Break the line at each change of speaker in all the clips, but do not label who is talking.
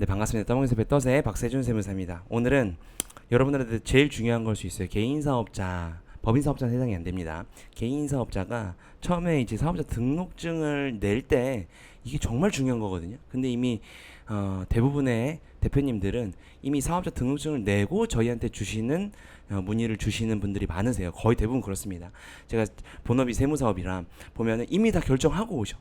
네, 반갑습니다. 떠먹이세배 떠세 박세준 세무사입니다. 오늘은 여러분들한테 제일 중요한 걸 수 있어요. 개인사업자, 법인사업자는 해당이 안 됩니다. 개인사업자가 처음에 이제 사업자 등록증을 낼 때 이게 정말 중요한 거거든요. 근데 이미 대부분의 대표님들은 이미 사업자 등록증을 내고 저희한테 주시는 문의를 주시는 분들이 많으세요. 거의 대부분 그렇습니다. 제가 본업이 세무사업이라 보면은 이미 다 결정하고 오셔.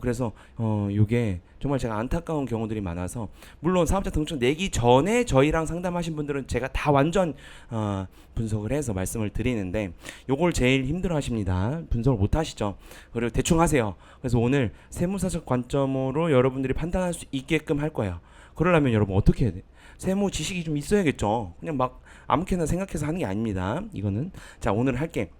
그래서 요게 정말 제가 안타까운 경우들이 많아서, 물론 사업자 등록증 내기 전에 저희랑 상담하신 분들은 제가 다 완전 분석을 해서 말씀을 드리는데, 요걸 제일 힘들어 하십니다. 분석을 못 하시죠. 그리고 대충 하세요. 그래서 오늘 세무사적 관점으로 여러분들이 판단할 수 있게끔 할 거예요. 그러려면 여러분 어떻게 해야 돼? 세무 지식이 좀 있어야겠죠. 그냥 막 아무렇게나 생각해서 하는 게 아닙니다. 이거는. 자, 오늘 할게.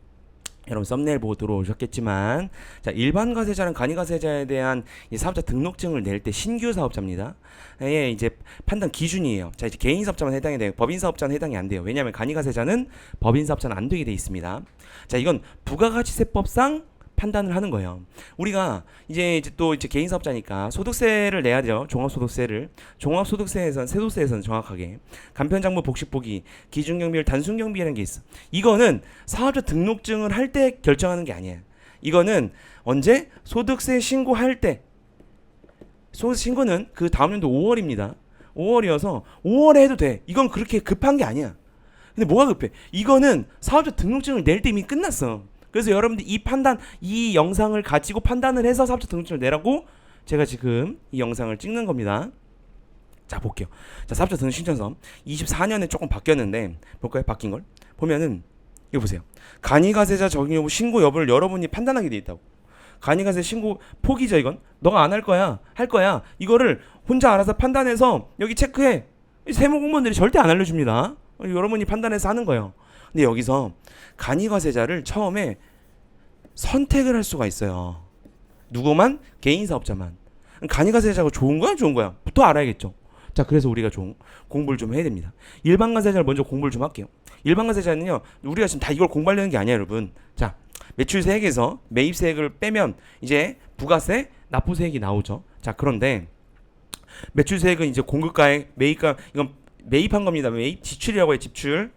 여러분 썸네일 보고 들어오셨겠지만, 자, 일반 과세자랑 간이 과세자에 대한 이 사업자 등록증을 낼 때 신규 사업자입니다. 예, 이제 판단 기준이에요. 자, 이제 개인 사업자만 해당이 돼요. 법인 사업자는 해당이 안 돼요. 왜냐하면 간이 과세자는 법인 사업자는 안 되게 돼 있습니다. 자, 이건 부가가치세법상 판단을 하는 거예요. 우리가 이제 또 이제 개인 사업자니까 소득세를 내야 돼요. 종합소득세를. 종합소득세에선 세도세에서는 정확하게 간편장부 복식보기 기준경비율 단순경비라는 게 있어. 이거는 사업자 등록증을 할 때 결정하는 게 아니에요. 이거는 언제? 소득세 신고할 때. 소득세 신고는 그 다음 연도 5월입니다. 5월이어서 5월에 해도 돼. 이건 그렇게 급한 게 아니야. 근데 뭐가 급해? 이거는 사업자 등록증을 낼 때 이미 끝났어. 그래서 여러분들 이 판단, 이 영상을 가지고 판단을 해서 사업자 등록증을 내라고 제가 지금 이 영상을 찍는 겁니다. 자, 볼게요. 자, 사업자 등록 신청서 24년에 조금 바뀌었는데 볼까요? 바뀐 걸 보면은 이거 보세요. 간이가세자 적용 여부 신고 여부를 여러분이 판단하게 돼 있다고. 간이가세 신고 포기죠. 이건 너가 안 할 거야, 할 거야. 이거를 혼자 알아서 판단해서 여기 체크해. 세무 공무원들이 절대 안 알려줍니다. 여러분이 판단해서 하는 거예요. 근데 여기서 간이과세자를 처음에 선택을 할 수가 있어요. 누구만? 개인 사업자만. 간이과세자가 좋은 거야, 좋은 거야? 부터 알아야겠죠. 자, 그래서 우리가 좀 공부를 좀 해야 됩니다. 일반과세자를 먼저 공부를 좀 할게요. 일반과세자는요, 우리가 지금 다 이걸 공부하려는 게 아니야, 여러분. 자, 매출세액에서 매입세액을 빼면 이제 부가세, 납부세액이 나오죠. 자, 그런데 매출세액은 이제 공급가액, 매입가, 이건 매입한 겁니다. 매입 지출이라고 해요, 지출.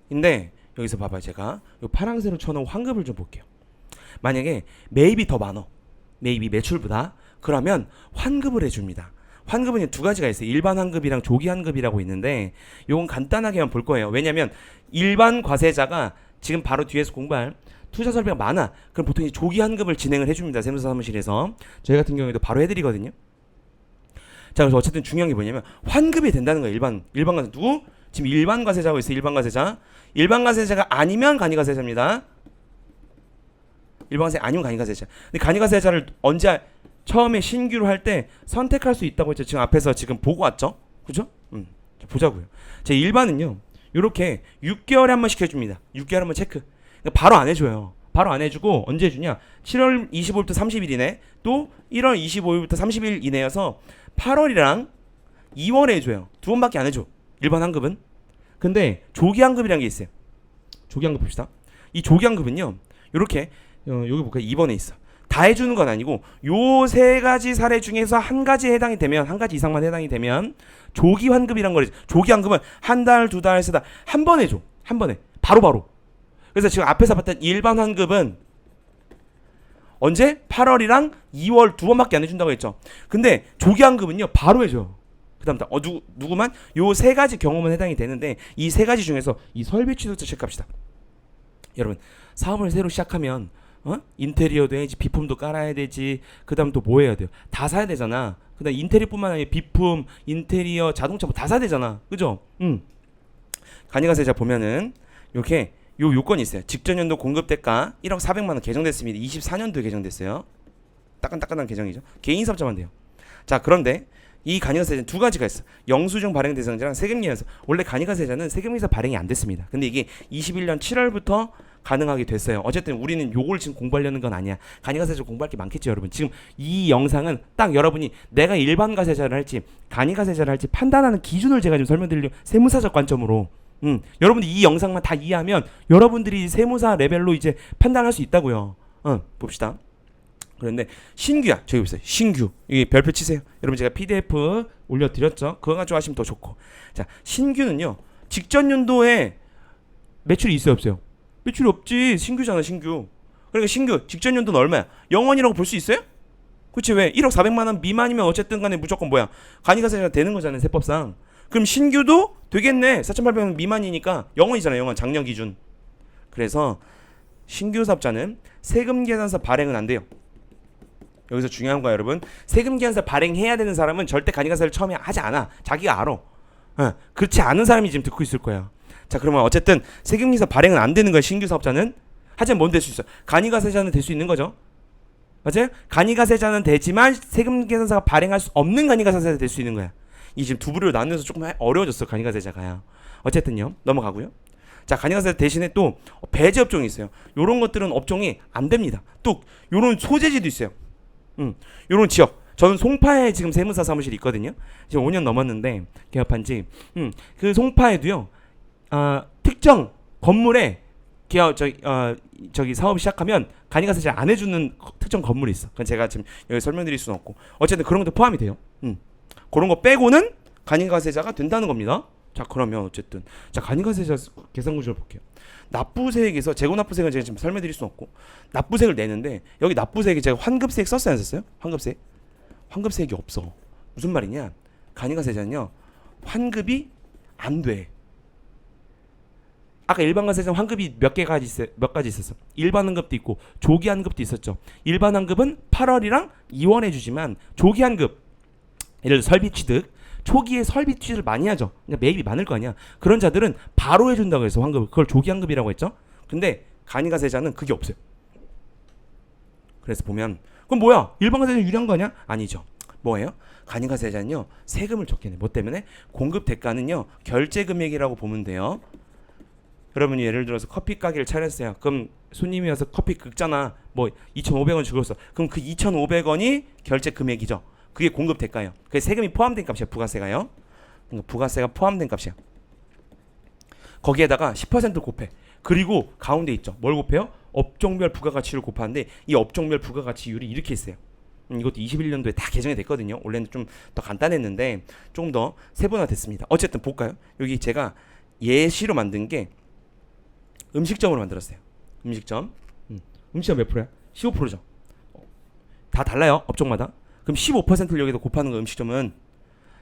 근데 여기서 봐봐요. 제가 요 파란색으로 쳐놓은 환급을 좀 볼게요. 만약에 매입이 더 많어, 매입이 매출보다, 그러면 환급을 해줍니다. 환급은 두 가지가 있어요. 일반 환급이랑 조기 환급이라고 있는데, 요건 간단하게만 볼 거예요. 왜냐면 일반 과세자가 지금 바로 뒤에서 공부할 투자 설비가 많아. 그럼 보통 이 조기 환급을 진행을 해줍니다. 세무사 사무실에서. 저희 같은 경우에도 바로 해드리거든요. 자, 그래서 어쨌든 중요한 게 뭐냐면 환급이 된다는 거예요. 일반 과세. 누구? 지금 일반 과세자고 있어요. 일반 과세자. 일반 과세자가 아니면 간이 과세자입니다. 일반 과세 아니면 간이 과세자. 근데 간이 과세자를 언제 처음에 신규로 할 때 선택할 수 있다고 했죠. 지금 앞에서 지금 보고 왔죠. 그죠? 자, 보자고요. 제 일반은요, 요렇게 6개월에 한 번씩 해줍니다. 6개월에 한 번 체크. 그러니까 바로 안 해줘요. 바로 안 해주고 언제 해주냐? 7월 25일부터 30일이네. 또 1월 25일부터 30일 이내여서 8월이랑 2월에 해줘요. 두 번밖에 안 해줘. 일반 환급은. 근데 조기 환급이라는 게 있어요. 조기 환급 봅시다. 이 조기 환급은요, 요렇게 여기 볼까요? 2번에 있어. 다 해주는 건 아니고 요 세 가지 사례 중에서 한 가지에 해당이 되면, 한 가지 이상만 해당이 되면 조기 환급이란 거죠. 조기 환급은 한 달, 두 달, 세 달 한 번에 줘. 한 번에. 바로. 그래서 지금 앞에서 봤던 일반 환급은 언제? 8월이랑 2월 두 번밖에 안 해준다고 했죠. 근데 조기 환급은요, 바로 해줘. 그 다음 누구만? 요 세 가지 경험은 해당이 되는데, 이 세 가지 중에서 이 설비 취득세 체크합시다. 여러분, 사업을 새로 시작하면 인테리어도 해야지, 비품도 깔아야 되지, 그 다음 또 뭐 해야 돼요? 다 사야 되잖아. 그 다음 인테리어뿐만 아니라 비품, 인테리어, 자동차 뭐 다 사야 되잖아. 그죠? 간이과세자 보면은 이렇게 요 요건이 있어요. 직전 연도 공급 대가 1억 400만 원 개정됐습니다. 24년도에 개정됐어요. 따끈따끈한 개정이죠. 개인 사업자만 돼요. 자, 그런데 이 간이과세자는 두 가지가 있어. 영수증 발행 대상자랑 세금리에서. 원래 간이과세자는 세금리에서 발행이 안 됐습니다. 근데 이게 21년 7월부터 가능하게 됐어요. 어쨌든 우리는 요걸 지금 공부하려는 건 아니야. 간이과세자 공부할 게 많겠죠, 여러분. 지금 이 영상은 딱 여러분이 내가 일반 과세자를 할지 간이과세자를 할지 판단하는 기준을 제가 좀 설명드리려고, 세무사적 관점으로. 여러분들이 이 영상만 다 이해하면 여러분들이 세무사 레벨로 이제 판단할 수 있다고요. 봅시다. 그런데 신규야. 저기 보세요. 신규. 이게 별표 치세요. 여러분 제가 PDF 올려드렸죠. 그거 가지고 하시면 더 좋고. 자, 신규는요. 직전 연도에 매출이 있어요, 없어요? 매출이 없지. 신규잖아, 신규. 그러니까 신규 직전 연도는 얼마야? 0원이라고 볼 수 있어요? 그치. 왜? 1억 4백만 원 미만이면 어쨌든 간에 무조건 뭐야? 간이가세가 되는 거잖아요, 세법상. 그럼 신규도 되겠네. 4,800만 미만이니까 0원이잖아요, 0원. 작년 기준. 그래서 신규 사업자는 세금 계산서 발행은 안 돼요. 여기서 중요한 거야, 여러분. 세금 계산서 발행해야 되는 사람은 절대 간이가세를 처음에 하지 않아. 자기가 알아. 그렇지 않은 사람이 지금 듣고 있을 거야. 자, 그러면 어쨌든 세금 계산서 발행은 안 되는 거야, 신규 사업자는. 하지만 뭔 될 수 있어? 간이가세자는 될 수 있는 거죠. 맞아요? 간이가세자는 되지만 세금 계산서가 발행할 수 없는 간이가세자가 될 수 있는 거야. 이 지금 두 부류로 나누어서 조금 어려워졌어, 간이가세자가요. 어쨌든요, 넘어가고요. 자, 간이가세 대신에 또 배제 업종이 있어요. 요런 것들은 업종이 안 됩니다. 또 요런 소재지도 있어요. 요런 지역. 저는 송파에 지금 세무사 사무실이 있거든요. 지금 5년 넘었는데 개업한 지. 그 송파에도요. 특정 건물에 저기 사업 시작하면 간이가세 잘 안 해주는 특정 건물이 있어. 그건 제가 지금 여기 설명드릴 수는 없고. 어쨌든 그런 것도 포함이 돼요. 그런 거 빼고는 간이가세자가 된다는 겁니다. 자, 그러면 어쨌든 자, 간이가세자 계산 구조를 볼게요. 납부세액에서 재고납부세액은 제가 지금 설명드릴 수는 없고 납부세액을 내는데 여기 납부세액에 제가 환급세액 썼어요, 안 썼어요? 환급세액이 없어. 무슨 말이냐? 간이가세자는요 환급이 안 돼. 아까 일반가세자는 환급이 몇 가지 있었어. 일반 환급도 있고 조기 환급도 있었죠. 일반 환급은 8월이랑 2월에 주지만 조기 환급, 예를 들어 설비 취득, 초기에 설비 취득을 많이 하죠. 그러니까 매입이 많을 거 아니야. 그런 자들은 바로 해준다고 해서 환급을. 그걸 조기 환급이라고 했죠. 근데 간이가세자는 그게 없어요. 그래서 보면 그럼 뭐야? 일반가세자는 유리한 거 아니야? 아니죠. 뭐예요? 간이가세자는요 세금을 적게 내. 뭐 때문에? 공급 대가는요 결제 금액이라고 보면 돼요. 여러분이 예를 들어서 커피 가게를 차렸어요. 그럼 손님이 와서 커피 긁잖아. 뭐 2,500원 주고서. 그럼 그 2,500원이 결제 금액이죠. 그게 공급 대가예요. 그게 세금이 포함된 값이야. 부가세가요. 그러니까 부가세가 포함된 값이야. 거기에다가 10% 곱해. 그리고 가운데 있죠. 뭘 곱해요? 업종별 부가가치를 곱하는데 이 업종별 부가가치율이 이렇게 있어요. 이것도 21년도에 다 개정이 됐거든요. 원래는 좀 더 간단했는데 조금 더 세분화됐습니다. 어쨌든 볼까요? 여기 제가 예시로 만든 게 음식점으로 만들었어요. 음식점. 음식점 몇 프로야? 15%죠. 다 달라요. 업종마다. 그럼 15%를 여기다 곱하는 거 음식점은.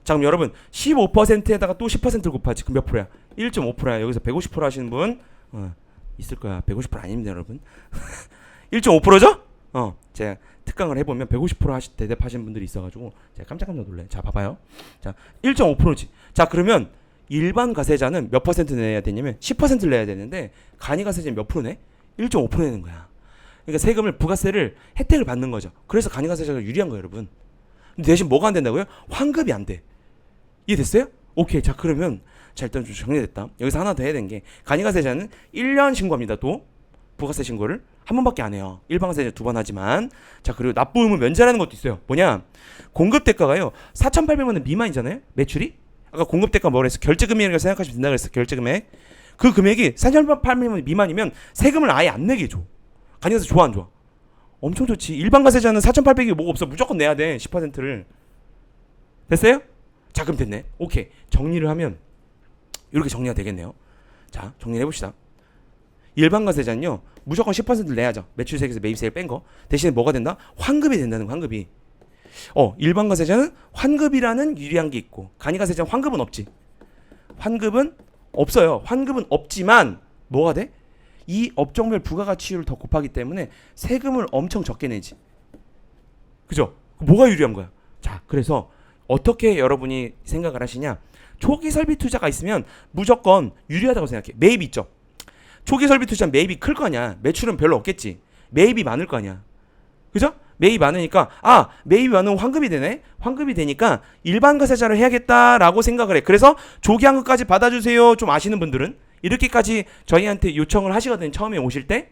자, 그럼 여러분 15%에다가 또 10%를 곱하지. 그럼 몇 프로야? 1.5%야. 여기서 150% 하시는 분 있을 거야. 150% 아닙니다, 여러분. 1.5%죠? 제가 특강을 해보면 150% 대답하시는 분들이 있어가지고 제가 깜짝 놀라요. 자, 봐봐요. 자, 1.5%지. 자, 그러면 일반 가세자는 몇 퍼센트 내야 되냐면 10%를 내야 되는데 간이가세자는 몇 프로 내? 1.5% 내는 거야. 그러니까 세금을 부가세를 혜택을 받는 거죠. 그래서 간이가세자가 유리한 거예요, 여러분. 근데 대신 뭐가 안 된다고요? 환급이 안 돼. 이해됐어요? 오케이. 자, 그러면 자, 일단 좀 정리됐다. 여기서 하나 더 해야 되는 게 간이가세자는 1년 신고합니다. 또 부가세 신고를 한 번밖에 안 해요. 일반가세자 2번 하지만. 자, 그리고 납부 의무 면제라는 것도 있어요. 뭐냐? 공급 대가가요 4,800만 원 미만이잖아요, 매출이. 아까 공급 대가 뭐라 했어? 결제 금액이라고 생각하시면 된다고 했어. 결제 금액. 그 금액이 4,800만 원 미만이면 세금을 아예 안 내게 해줘. 간이가세 좋아, 안 좋아? 엄청 좋지. 일반 가세자는 4,800이 뭐가 없어. 무조건 내야 돼. 10%를. 됐어요? 자, 그럼 됐네. 오케이. 정리를 하면 이렇게 정리가 되겠네요. 자, 정리를 해봅시다. 일반 가세자는요 무조건 10%를 내야죠. 매출세액에서 매입세액 뺀 거. 대신에 뭐가 된다? 환급이 된다는 거, 환급이. 일반 가세자는 환급이라는 유리한 게 있고 간이가세자는 환급은 없지. 환급은 없어요. 환급은 없지만 뭐가 돼? 이 업종별 부가가치율을 더 곱하기 때문에 세금을 엄청 적게 내지. 그죠? 뭐가 유리한 거야? 자, 그래서 어떻게 여러분이 생각을 하시냐? 초기 설비 투자가 있으면 무조건 유리하다고 생각해. 매입 있죠? 초기 설비 투자는 매입이 클 거 아니야. 매출은 별로 없겠지. 매입이 많을 거 아니야. 그죠? 매입이 많으니까 매입이 많으면 환급이 되네. 환급이 되니까 일반 가세자를 해야겠다라고 생각을 해. 그래서 조기 환급까지 받아주세요. 좀 아시는 분들은 이렇게까지 저희한테 요청을 하시거든요. 처음에 오실 때.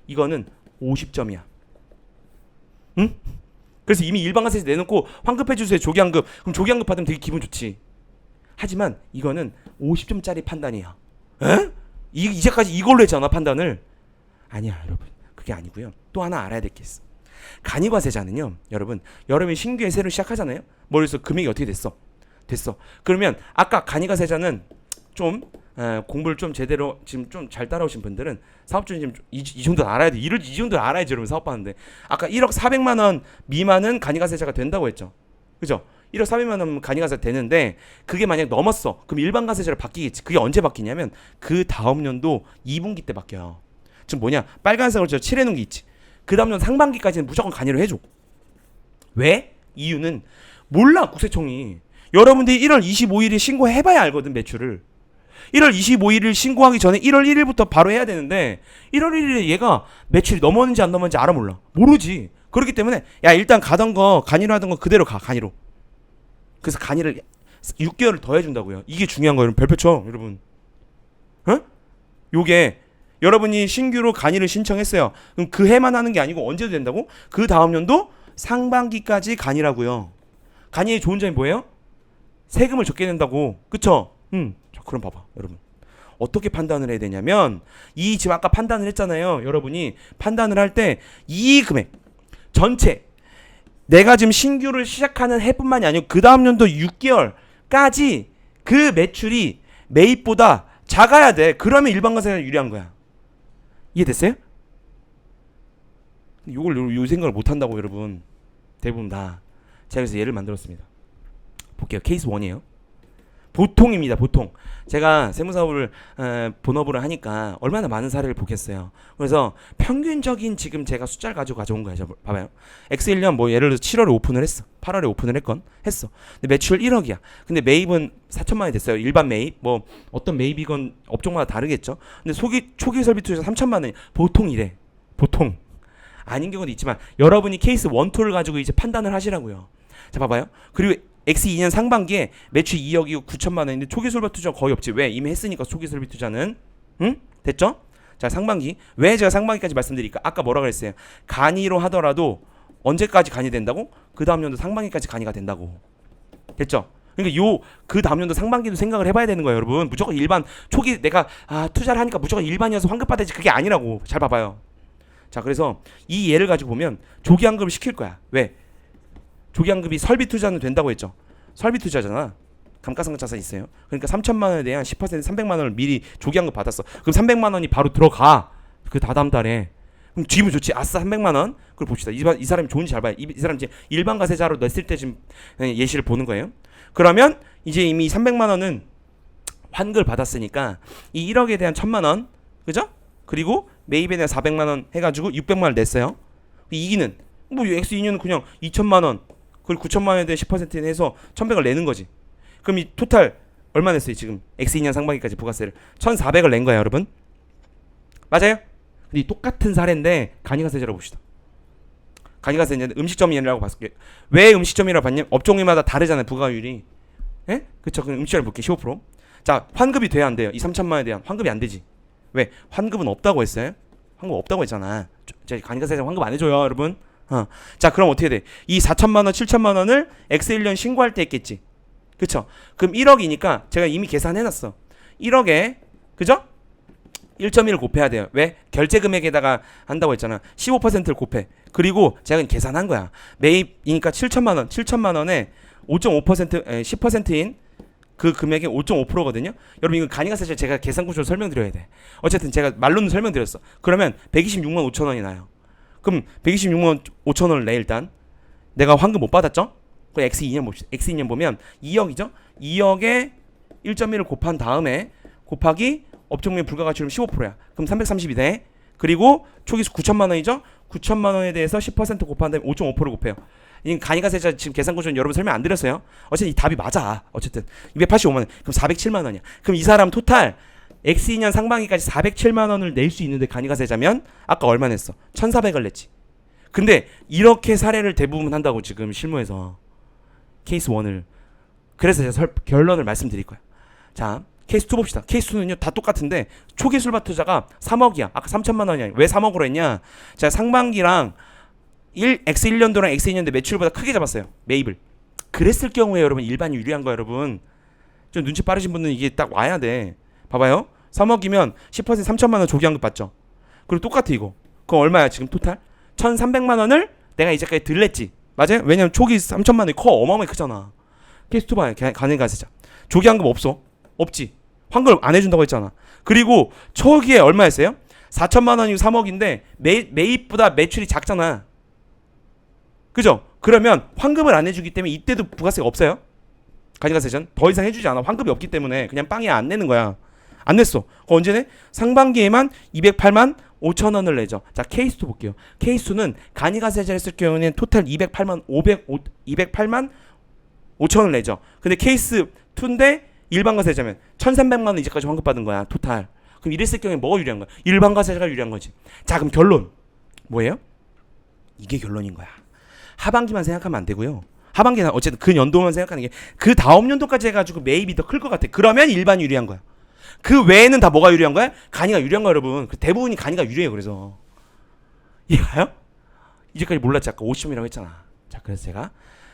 이거는 50점이야. 응? 그래서 이미 일반 가세자 내놓고 환급해주세요. 조기 환급. 그럼 조기 환급 받으면 되게 기분 좋지. 하지만 이거는 50점짜리 판단이야. 에? 이제까지 이걸로 했잖아, 판단을. 아니야, 여러분. 그게 아니고요. 또 하나 알아야 될 게 있어. 간이과세자는요, 여러분이 신규에 새로 시작하잖아요. 머릿속 금액이 어떻게 됐어? 그러면 아까 간이과세자는 좀 공부를 좀 제대로 지금 좀 잘 따라오신 분들은 사업주님 이 정도 알아야 돼. 이 정도 알아야지 여러분 사업하는데. 아까 1억 400만 원 미만은 간이과세자가 된다고 했죠. 그죠? 1억 400만 원 간이과세 되는데 그게 만약 넘었어. 그럼 일반 과세자로 바뀌겠지. 그게 언제 바뀌냐면 그 다음 년도 2분기 때 바뀌어요. 지금 뭐냐? 빨간색으로 저 칠해놓은 게 있지. 그 다음 년 상반기까지는 무조건 간이로 해줘. 왜? 이유는 몰라 국세청이. 여러분들이 1월 25일에 신고해봐야 알거든 매출을. 1월 25일을 신고하기 전에 1월 1일부터 바로 해야 되는데 1월 1일에 얘가 매출이 넘었는지 안 넘었는지 알아 몰라. 모르지. 그렇기 때문에 야 일단 가던 거 간이로 하던 거 그대로 가 간이로. 그래서 간이를 6개월을 더 해준다고요. 이게 중요한 거예요. 별표 쳐 여러분. 어? 요게 여러분이 신규로 간이를 신청했어요. 그럼 그 해만 하는 게 아니고 언제도 된다고? 그 다음 년도 상반기까지 간이라고요. 간이의 좋은 점이 뭐예요? 세금을 적게 낸다고. 그쵸? 자, 그럼 봐봐 여러분. 어떻게 판단을 해야 되냐면 이 지금 아까 판단을 했잖아요. 여러분이 판단을 할 때 이 금액 전체 내가 지금 신규를 시작하는 해뿐만이 아니고 그 다음 연도 6개월까지 그 매출이 매입보다 작아야 돼. 그러면 일반과세가 유리한 거야. 이해됐어요? 요걸 요 생각을 못 한다고 여러분. 대부분 다. 제가 그래서 예를 만들었습니다. 볼게요. 케이스 1이에요. 보통입니다. 보통. 제가 세무사업을 본업으로 하니까 얼마나 많은 사례를 보겠어요. 그래서 평균적인 지금 제가 숫자를 가져온 거예요. 봐봐요. X1년 뭐 예를 들어서 7월에 오픈을 했어. 8월에 오픈을 했어. 근데 매출 1억이야. 근데 매입은 4천만 원이 됐어요. 일반 매입. 뭐 어떤 매입이건 업종마다 다르겠죠. 근데 초기 설비 투자 3천만 원이 보통 이래. 보통. 아닌 경우도 있지만 여러분이 케이스 1, 2를 가지고 이제 판단을 하시라고요. 자 봐봐요. 그리고 X2년 상반기에 매출 2억이고 9천만 원인데 초기 설비 투자 거의 없지. 왜? 이미 했으니까 초기 설비 투자는. 응? 됐죠? 자 상반기. 왜 제가 상반기까지 말씀드릴까? 아까 뭐라 그랬어요? 간이로 하더라도 언제까지 간이 된다고? 그 다음 년도 상반기까지 간이가 된다고. 됐죠? 그러니까 그 다음 년도 상반기도 생각을 해봐야 되는 거예요 여러분. 무조건 일반 초기 내가 투자를 하니까 무조건 일반이어서 환급 받아야지. 그게 아니라고. 잘 봐봐요. 자 그래서 이 예를 가지고 보면 조기환급을 시킬 거야. 왜? 조기환급이 설비 투자는 된다고 했죠. 설비 투자잖아. 감가상각자산 있어요. 그러니까 3천만 원에 대한 10% 300만 원을 미리 조기환급 받았어. 그럼 300만 원이 바로 들어가. 그 다다음 달에. 그럼 기분 좋지. 아싸 300만 원. 그걸 봅시다. 이 사람이 좋은지 잘 봐요. 이 사람 지금 일반 과세자로 냈을 때 지금 예시를 보는 거예요. 그러면 이제 이미 300만 원은 환급을 받았으니까 이 1억에 대한 1000만 원. 그죠? 그리고 매입에 대한 400만 원 해가지고 600만 원을 냈어요. 이기는 뭐 X2년은 그냥 2천만 원 그리고 9천만 원에 대해 10% 해서 1,100을 내는 거지. 그럼 이 토탈 얼마 냈어요 지금? X2년 상반기까지 부가세를 1,400을 낸 거야 여러분. 맞아요? 근데 이 똑같은 사례인데 간이과세자로 봅시다. 간이과세는 음식점이라고 봤을게요. 왜 음식점이라고 봤냐? 업종마다 다르잖아요 부가율이. 예? 그쵸? 그럼 음식점을 볼게 15%. 자 환급이 돼야 안 돼요? 이 3천만 원에 대한 환급이 안 되지. 왜? 환급은 없다고 했어요? 환급 없다고 했잖아. 간이과세자 환급 안 해줘요 여러분. 자 그럼 어떻게 돼? 이 4천만 원 7천만 원을 X1년 신고할 때 했겠지. 그쵸? 그럼 1억이니까 제가 이미 계산해놨어. 1억에 그죠? 1.1을 곱해야 돼요. 왜? 결제 금액에다가 한다고 했잖아. 15%를 곱해. 그리고 제가 계산한 거야. 매입이니까 7천만 원에 5.5% 10%인 그 금액의 5.5%거든요. 여러분 이거 간이과세자 제가 계산 구조를 설명드려야 돼. 어쨌든 제가 말로는 설명드렸어. 그러면 126만 5천 원이 나요. 그럼 126만 5천 원을 내 일단. 내가 환급 못 받았죠? 그럼 X2년 봅시다. X2년 보면 2억이죠? 2억에 1.1을 곱한 다음에 곱하기 업종명 불가가치율은 15%야. 그럼 330이 돼. 그리고 초기수 9천만 원이죠? 9천만 원에 대해서 10% 곱한 다음에 5.5%를 곱해요. 이 간이과세자 지금 계산 구조는 여러분 설명 안 드렸어요. 어쨌든 이 답이 맞아. 어쨌든 285만 원. 그럼 407만 원이야. 그럼 이 사람 토탈 X2년 상반기까지 407만 원을 낼 수 있는데 간이과세자면 아까 얼마 냈어? 1,400을 냈지. 근데 이렇게 사례를 대부분 한다고 지금 실무에서 케이스 1을. 그래서 제가 결론을 말씀드릴 거야. 자 케이스 2 봅시다. 케이스 2는요 다 똑같은데 초기 술밭 투자가 3억이야. 아까 3천만 원이야. 왜 3억으로 했냐? 제가 상반기랑 X1년도랑 X2년도 매출보다 크게 잡았어요. 매입을. 그랬을 경우에 여러분 일반이 유리한 거 여러분. 좀 눈치 빠르신 분은 이게 딱 와야 돼. 봐봐요. 3억이면 10% 3천만 원 조기환급 받죠. 그리고 똑같아 이거. 그럼 얼마야 지금 토탈? 1,300만 원을 내가 이제까지 들랬지. 맞아요? 왜냐면 초기 3천만 원이 커. 어마어마하게 크잖아. 케이스 2 봐요. 가능가세자. 조기 환급 없어. 없지. 환급 안 해준다고 했잖아. 그리고 초기에 얼마였어요? 4천만 원이고 3억인데 매입보다 매출이 작잖아. 그죠? 그러면 환급을 안 해주기 때문에 이때도 부가세가 없어요. 가중가세전 더 이상 해주지 않아. 환급이 없기 때문에 그냥 빵에 안 내는 거야. 안 냈어. 그거 언제 내? 상반기에만 208만 5천 원을 내죠. 자, 케이스2 볼게요. 케이스2는 간이가세제를 했을 경우에는 토탈 208만 5천 원을 내죠. 근데 케이스2인데 일반가세자면 1,300만 원 이제까지 환급받은 거야. 토탈. 그럼 이랬을 경우에 뭐가 유리한 거야? 일반가세자가 유리한 거지. 자, 그럼 결론 뭐예요? 이게 결론인 거야. 하반기만 생각하면 안 되고요. 하반기는 어쨌든 그 연도만 생각하는 게 그 다음 연도까지 해가지고 매입이 더 클 것 같아. 그러면 일반이 유리한 거야. 그 외에는 다 뭐가 유리한 거야? 간이가 유리한 거야, 여러분. 그 대부분이 간이가 유리해요. 그래서 이해가요? 이제까지 몰랐지. 아까 50점이라고 했잖아. 자, 그래서 제가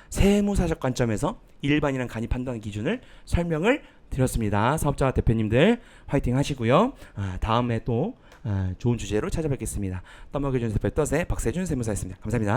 세무사적 관점에서 일반이랑 간이 판단 기준을 설명을 드렸습니다. 사업자 대표님들 화이팅 하시고요. 다음에 또 좋은 주제로 찾아뵙겠습니다. 떠먹여준 대표 떡의 박세준 세무사였습니다. 감사합니다.